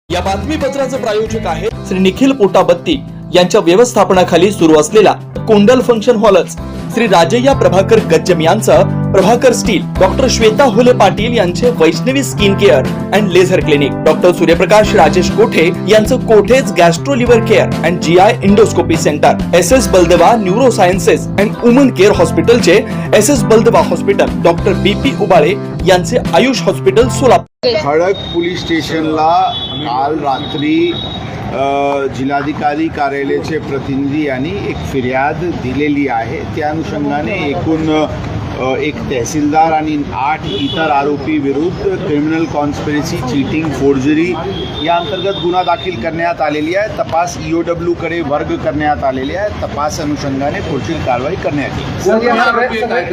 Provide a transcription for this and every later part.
या बातमीपत्राचे प्रायोजक आहे श्री निखिल पोटाबत्ती यांच्या व्यवस्थापनाखाली सुरू असलेला कोंडल फंक्शन हॉलच, श्री राजय्या प्रभाकर गज्जम यांचं प्रभाकर स्टील, डॉक्टर श्वेता हुले पाटील यांचे Vaishnavi skin care and laser clinic, doctor Suryaprakash Rajesh Kothe यांचं Kothe's gastro liver care and GI endoscopy centre, SS Baldeva neuro sciences and woman care हॉस्पिटलचे SS Baldeva hospital, doctor BP Ubale यांचे आयुष हॉस्पिटल सोलापूर। खडक पोलीस स्टेशनला काल रात्री जिल्हाधिकारी कार्यालयाचे प्रतिनिधी यांनी एक फिर्याद दिलेली आहे। त्या अनुषंगाने एकूण एक तहसीलदार आणि 8 इतर आरोपी विरुद्ध क्रिमिनल कॉन्स्पिरसी, चीटिंग, फोर्जरी या अंतर्गत गुन्हा दाखल करण्यात आलेली आहे। तपास EOW कडे वर्ग करण्यात आलेली आहे। तपास अनुषंगाने पुढील कारवाई करण्यात येईल।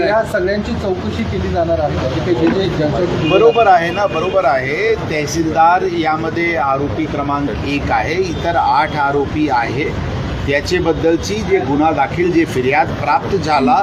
या सगळ्यांची चौकशी केली जाणार आहे। बरोबर आहे ना, बरोबर आहे। तहसीलदार यामध्ये आरोपी क्रमांक 1 आहे, इतर 8 आरोपी आहे। त्याच्याबद्दलची जे गुन्हा दाखल, जे फिर्याद प्राप्त झाला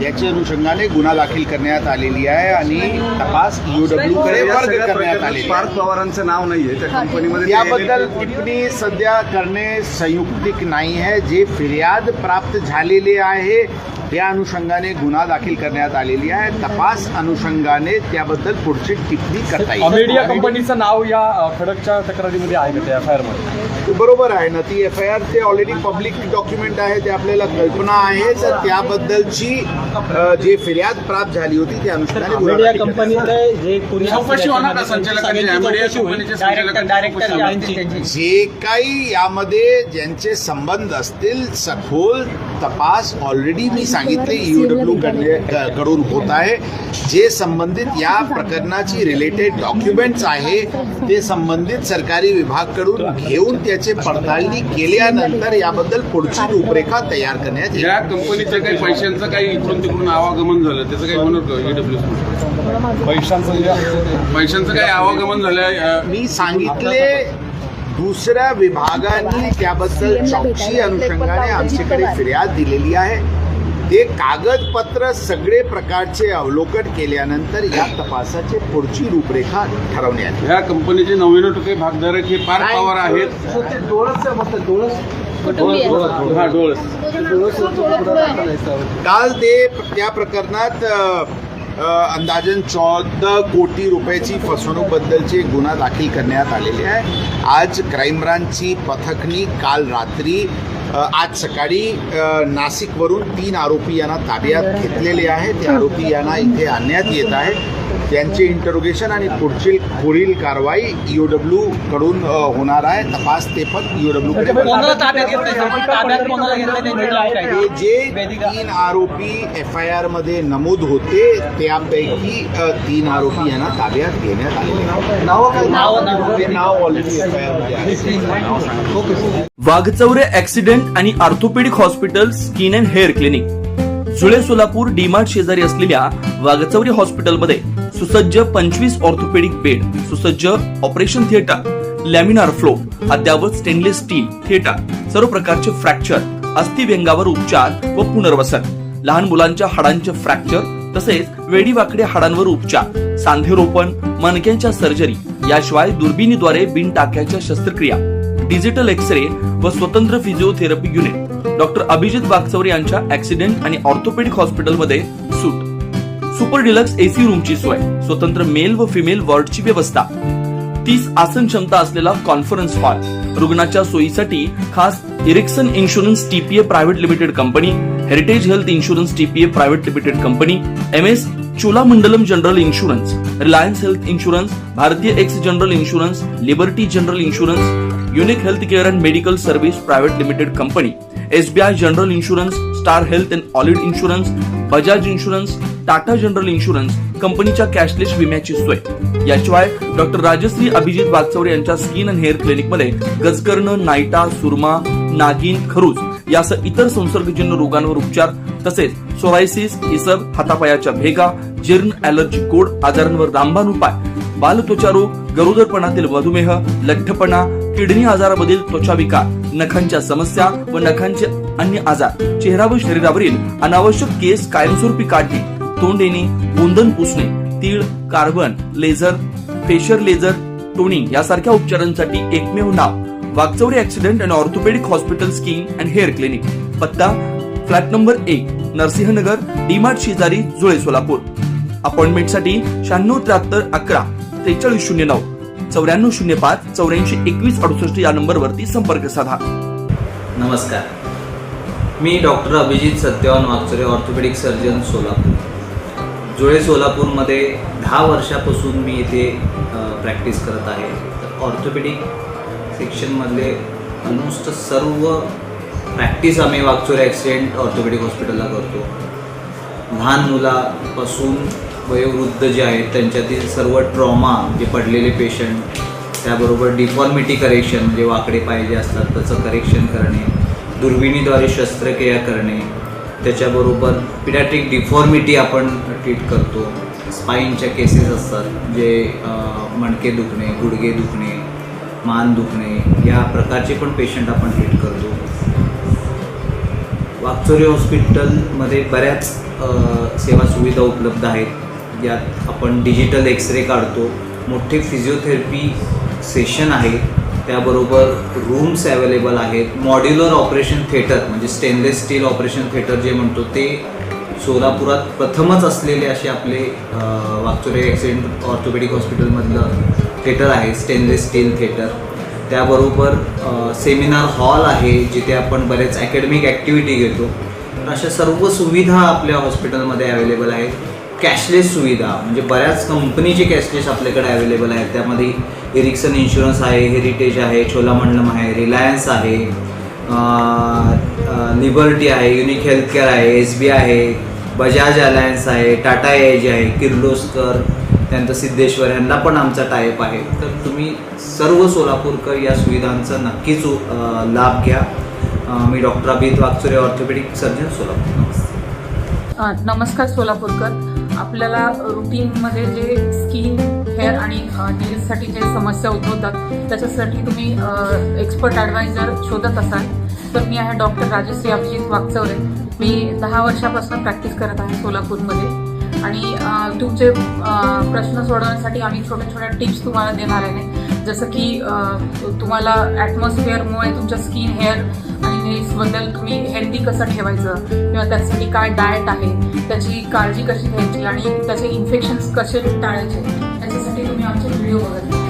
त्याच्या अनुषंगाने गुन्हा दाखल करण्यात आलेली आहे आणि तपास EOW कडे वर्ग करण्यात आलेली आहे। पार्थ पवारांचं नाव नाहीये त्या कंपनीमध्ये, याबद्दल टिप्पणी सध्या करणे संयुक्तिक नाही आहे। जे फिर्याद प्राप्त झालेले आहे त्या अनुषंगाने गुन्हा दाखल करण्यात आलेली आहे। तपास अनुषंगाने त्याबद्दल पुढची टिप्पणी करता येईल। मीडिया कंपनीचं नाव या खडकच्या तक्रारीमध्ये आहे का, त्या FIR मध्ये? बरोबर आहे ना, ती FIR ते ऑलरेडी पब्लिक डॉक्युमेंट आहे, ते आपल्याला कल्पना आहे। तर त्याबद्दलची जे फिर्याद प्राप्त झाली होती त्या अनुषंगाने मीडिया कंपनीचे जे चौकशी होणार का संचालकांची? मीडिया कंपनीचे संचालक जे काही यामध्ये ज्यांचे संबंध असतील सखोल तपास ऑलरेडी मी सांगितले EOW कडून होत आहे। जे संबंधित या प्रकरणाची रिलेटेड डॉक्युमेंट्स आहे ते संबंधित सरकारी विभागाकडून घेऊन त्याचे पडताळणी केल्यानंतर याबद्दल पुढची रूपरेखा तयार करण्यात येईल। या कंपनीचं काही पैशांचं काही इकडून तिकडून आवागमन झालं त्याचं काही म्हणत EOW पैशांचं काही आवागमन झालं? मी सांगितले दुसऱ्या विभागाने त्याबद्दल चौकशी अनुषंगाने आमच्याकडे फिर्याद दिलेली आहे। ते कागदपत्र सगळे प्रकारचे अवलोकन केल्यानंतर या तपासाची पुढची रूपरेखा ठरवण्यात येईल। या कंपनीचे 99% भागधारक हे पार्थ पवार आहेत। काल ते त्या प्रकरणात अंदाजन 14 कोटी रुपयाची फसवणूकबद्दलचे गुन्हा दाखल करण्यात आलेले आहे। आज क्राईम ब्रांचची पथकनी काल रात्री आज सकाळी नाशिकवरून 3 आरोपी यांना ताब्यात घेतलेले आहे। ते आरोपी यांना इथे आणण्यात येत आहे। त्यांचे इंटरोगेशन आणि पुढील कारवाई EOW कडून होणार आहे। तपास ते पण EOW कडे। जे 3 आरोपी FIR मध्ये नमूद होते त्यापैकी 3 आरोपी यांना ताब्यात घेण्यात आलेले नाव ऑलरेडी FIR मध्ये आहे। वाघचौरे ऍक्सिडेंट आणि orthopaedic hospital, skin and hair clinic, जुळे सोलापूर डीमार्ट शेजारी असलेल्या वाघचौरे हॉस्पिटलमध्ये सुसज्ज 25 ऑर्थोपेडिक बेड, सुसज्ज ऑपरेशन थिएटर, लॅमिनार फ्लो, अद्यावत स्टेनलेस स्टील थिएटर, सर्व प्रकारचे फ्रॅक्चर, अस्थिव्यंगावर उपचार व पुनर्वसन, लहान मुलांच्या हाडांचे फ्रॅक्चर तसेच वेडीवाकड्या हाडांवर उपचार, सांधेरोपण, मणक्यांच्या सर्जरी, याशिवाय दुर्बिणीद्वारे बिन टाक्याच्या शस्त्रक्रिया, डिजिटल एक्सरे व स्वतंत्र physiotherapy unit, doctor Abhijit Waghchaure यांच्या ऍक्सिडेंट आणि ऑर्थोपेडिक हॉस्पिटलमध्ये सूट, सुपर डिलक्स AC रूमची सोय, स्वतंत्र मेल व फिमेल वॉर्डची व्यवस्था, 30 आसन क्षमता असलेला कॉन्फरन्स हॉल, रुग्णाच्या सोयीसाठी खास Ericsson insurance TPA private limited company, heritage health insurance TPA private limited company, MS Cholamandalam general insurance, Reliance health insurance, Bharatiya एक्स general insurance, liberty general insurance, unique health care and medical service private limited company, SBI general insurance, star health and allied insurance, Bajaj insurance, Tata general insurance कंपनीच्या cashless विम्याची सोय। याशिवाय doctor Rajshri Abhijit Waghchaure यांच्या skin and hair clinic मध्ये गजकर्ण, नायटा, सुरमा, नागिन, खरूज यासह इतर संसर्गजन्य रोगांवर उपचार तसेच सोरायसिस, इसब, हातापायाच्या भेगा, जीर्ण, ॲलर्जी, गोड आजारांवर रामबाण उपाय, बालत्वचा रोग, गरोदरपणातील मधुमेह, लठ्ठपणा, किडनी आजारामधील त्वचा विकार, नखांच्या समस्या व नखांचे अन्य आजार, चेहरा व शरीरावरील अनावश्यक केस कायमस्वरूपी काढणे, तोंड येणे, गोंधन पुसणे, तीळ, carbon, laser, facial laser, toning यासारख्या उपचारांसाठी एकमेव नाव Wagchaure accident and orthopaedic hospital skin and hair clinic. पत्ता फ्लॅट नंबर 1, नरसिंहनगर, डीमार्ट शेजारी, जुळे, सोलापूर. अपॉइंटमेंटसाठी 9673 11 4309 9405 84 21 68 या नंबरवरती संपर्क साधा. नमस्कार, मी doctor Abhijit Satyavan Wagchaure, orthopaedic surgeon, Solapur. Jule, सोलापूरमध्ये 10 वर्षापासून मी इथे प्रॅक्टिस करत आहे. तर ऑर्थोपेडिक सेक्शनमधले ऑलमोस्ट सर्व प्रॅक्टिस आम्ही वागचौरे ॲक्सिडेंट ऑर्थोपेडिक हॉस्पिटलला करतो. लहान मुलापासून वयोवृद्ध जे आहेत त्यांच्यातील सर्व ट्रॉमा, जे पडलेले पेशंट, त्याबरोबर डिफॉर्मिटी करेक्शन, म्हणजे वाकडे पाय जे असतात त्याचं करेक्शन करणे, दुर्बिणीद्वारे शस्त्रक्रिया करणे, त्याच्याबरोबर पिडॅट्रिक डिफॉर्मिटी आपण ट्रीट करतो. स्पाईनच्या केसेस असतात, जे मणके दुखणे, गुडघे दुखणे, मान दुखणे, या प्रकारचे पण पेशंट आपण ट्रीट करतो. वागचौरे हॉस्पिटलमध्ये बऱ्याच सेवा सुविधा उपलब्ध आहेत. यात आपण डिजिटल एक्सरे काढतो, मोठे फिजिओथेरपी सेशन आहे, त्याबरोबर रूम्स अवेलेबल आहेत. मॉड्युलर ऑपरेशन थिएटर म्हणजे स्टेनलेस स्टील ऑपरेशन थिएटर जे म्हणतो ते सोलापुरात प्रथमच असलेले असे आपले वागचौरे ॲक्सिडेंट ऑर्थोपेडिक हॉस्पिटलमधलं थिएटर आहे, स्टेनलेस स्टील थिएटर. त्याबरोबर सेमिनार हॉल आहे, जिथे आपण बरेच अकॅडमिक ॲक्टिव्हिटी घेतो. तर अशा सर्व सुविधा आपल्या हॉस्पिटलमध्ये अवेलेबल आहेत. कॅशलेस सुविधा म्हणजे बऱ्याच कंपनीचे कॅशलेस आपल्याकडे अवेलेबल आहेत. त्यामध्ये एरिक्सन इन्शुरन्स आहे, हेरिटेज आहे, चोलामंडलम आहे, रिलायन्स आहे, लिबर्टी आहे, युनिक हेल्थकेअर आहे, SBI आहे, बजाज अलायन्स आहे, टाटा एज आहे, किर्लोस्कर, त्यानंतर सिद्धेश्वर, यांना पण आमचा टायअप आहे. तर तुम्ही सर्व सोलापूरकर या सुविधांचा नक्कीच लाभ घ्या. मी doctor Abhijit Wagchaure, orthopaedic surgeon, Solapur. नमस्कार सोलापूरकर. आपल्याला रुटीनमध्ये जे स्किन, हेअर आणि नेल्ससाठी जे समस्या उद्भवतात त्याच्यासाठी तुम्ही एक्सपर्ट ॲडवायझर शोधत असाल तर मी आहे डॉक्टर राजश्री अभिजित वागचौरे. मी 10 वर्षापासून प्रॅक्टिस करत आहे सोलापूरमध्ये आणि तुमचे प्रश्न सोडवण्यासाठी आम्ही छोट्या छोट्या टिप्स तुम्हाला देणार आहे. जसं की तुम्हाला ॲटमॉस्फिअरमुळे तुमच्या स्किन, हेअर आणि नेल्सबद्दल तुम्ही हेल्दी कसं ठेवायचं किंवा त्यासाठी काय डाएट आहे, त्याची काळजी कशी घ्यायची आणि त्याचे इन्फेक्शन्स कसे टाळायचे, याच्यासाठी तुम्ही आमचे व्हिडिओ बघत